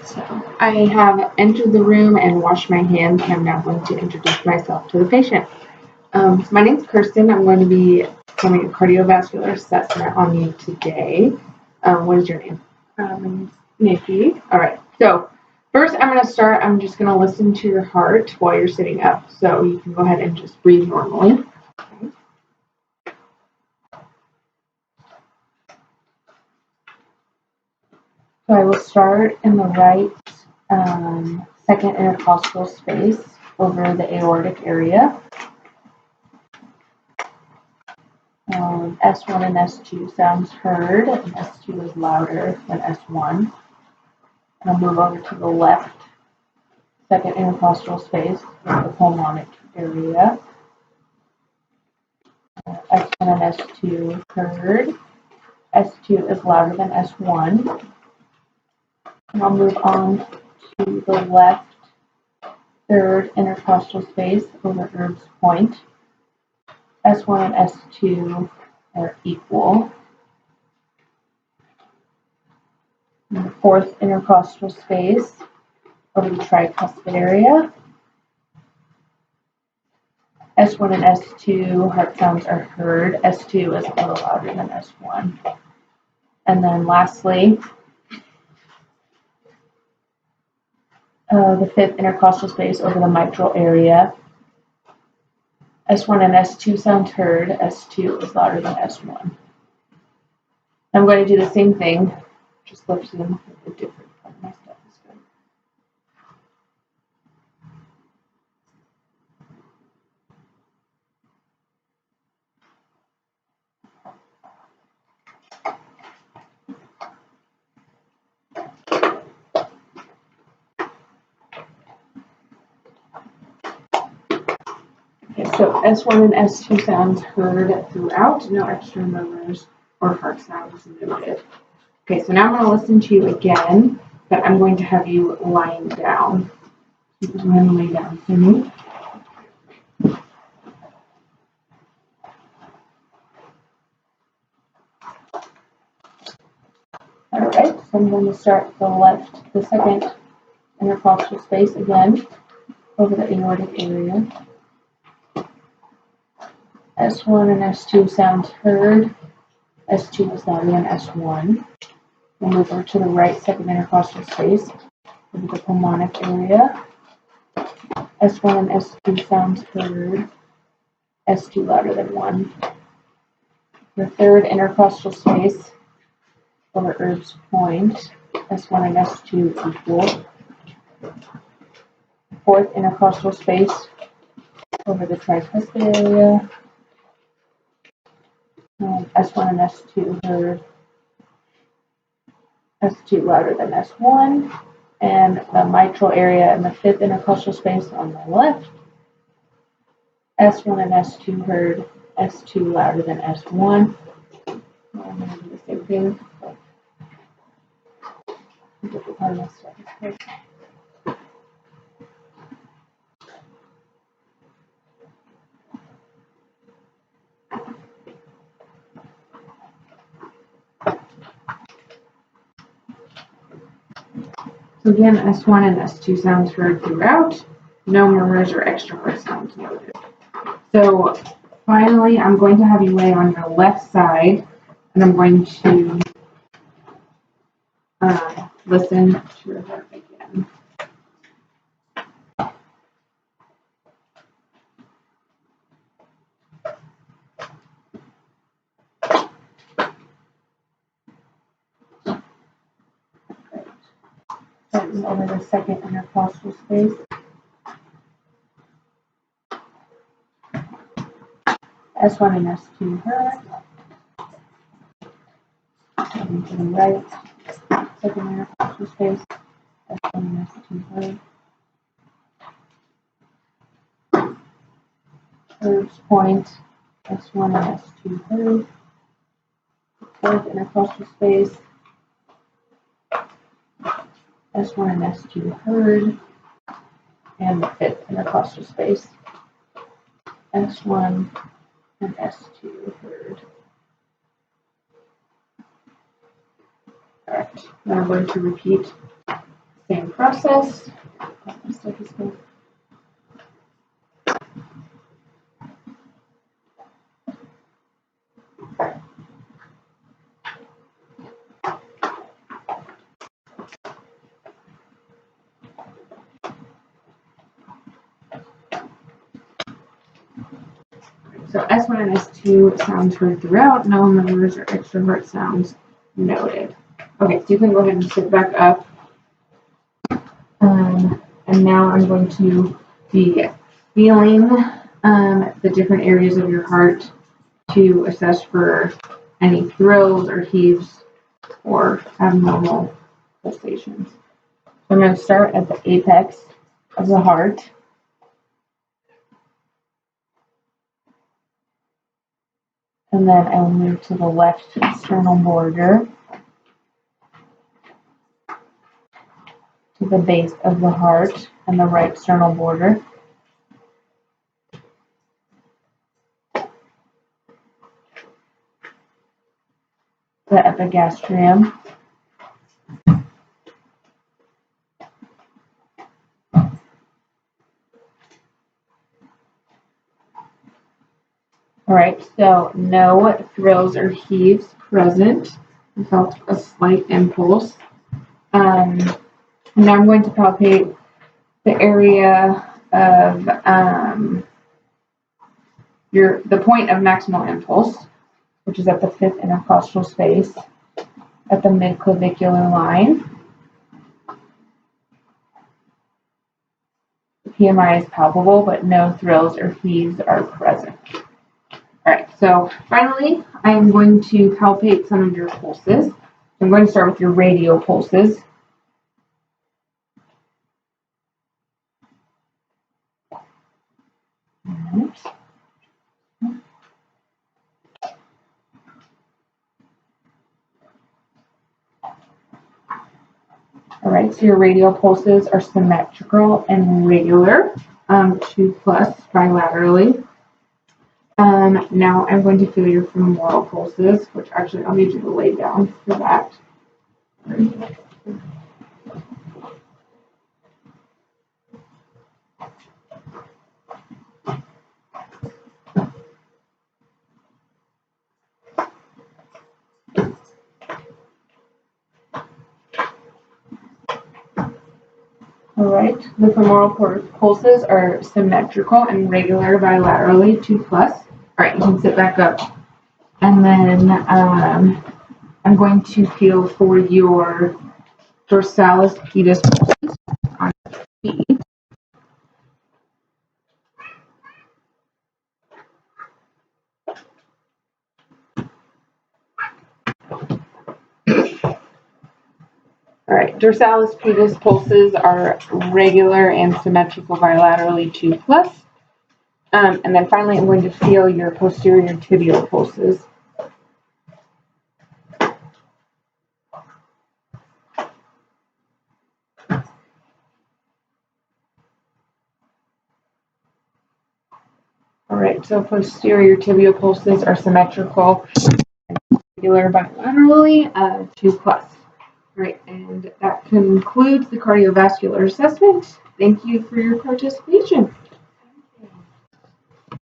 So I have entered the room and washed my hands, and I'm now going to introduce myself to the patient. So my name is Kirsten. I'm going to be performing a cardiovascular assessment on you today. What is your name? My name's Nikki. All right. So first, I'm going to start. I'm just going to listen to your heart while you're sitting up. So you can go ahead and just breathe normally. Okay. So I will start in the right second intercostal space over the aortic area. S1 and S2 sounds heard, and S2 is louder than S1. And I'll move over to the left second intercostal space, the pulmonic area. S1 and S2 heard. S2 is louder than S1. And I'll move on to the left third intercostal space over Erb's point. S1 and S2 are equal. And the fourth intercostal space over the tricuspid area. S1 and S2 heart sounds are heard. S2 is a little louder than S1. And then lastly, the fifth intercostal space over the mitral area. S1 and S2 sounds heard. S2 is louder than S1. I'm going to do the same thing, just lifting them with a different part of my stethoscope. Okay, so S1 and S2 sounds heard throughout, no extra murmurs or heart sounds noted. Okay, so now I'm going to listen to you again, but I'm going to have you lying down. You can go ahead and lay down for me. All right, so I'm going to start the second intercostal space again over the aortic area. S1 and S2 sounds heard. S2 is louder than S1. We'll move over to the right second intercostal space over the pulmonic area. S1 and S2 sounds heard. S2 louder than 1. The third intercostal space over Erb's point. S1 and S2 equal. Fourth intercostal space over the tricuspid area. S1 and S2 heard. S2 louder than S1. And the mitral area in the fifth intercostal space on the left. S1 and S2 heard. S2 louder than S1. I'm going to do the same thing. So again, S1 and S2 sounds heard throughout. No murmurs or extra heart sounds noted. So finally, I'm going to have you lay on your left side, and I'm going to listen to your heart again. Starting over the second intercostal space. S1 and S2 heard. And to the right, second intercostal space. S1 and S2 heard. Erb's point. S1 and S2 heard. Fourth intercostal space. S1 and S2 heard. And the fifth intercostal space. S1 and S2 heard. All right, now I'm going to repeat the same process. So S1 and S2 sounds heard throughout, no murmurs or extrovert sounds noted. Okay, so you can go ahead and sit back up. And now I'm going to be feeling the different areas of your heart to assess for any thrills or heaves or abnormal pulsations. So I'm going to start at the apex of the heart. And then I will move to the left sternal border, to the base of the heart and the right sternal border. The epigastrium. All right, so no thrills or heaves present. I felt a slight impulse. Now I'm going to palpate the area of the point of maximal impulse, which is at the 5th intercostal space, at the midclavicular line. The PMI is palpable, but no thrills or heaves are present. All right, so finally, I'm going to palpate some of your pulses. I'm going to start with your radial pulses. All right, so your radial pulses are symmetrical and regular, 2+ bilaterally. Now I'm going to feel your femoral pulses, which actually I'll need you to lay down for that. All right, the femoral pulses are symmetrical and regular bilaterally, 2+. All right, you can sit back up. And then I'm going to feel for your dorsalis pedis pulses on B. All right, dorsalis pedis pulses are regular and symmetrical bilaterally, 2+. And then finally, I'm going to feel your posterior tibial pulses. All right, so posterior tibial pulses are symmetrical and regular bilaterally, 2+. All right, and that concludes the cardiovascular assessment. Thank you for your participation.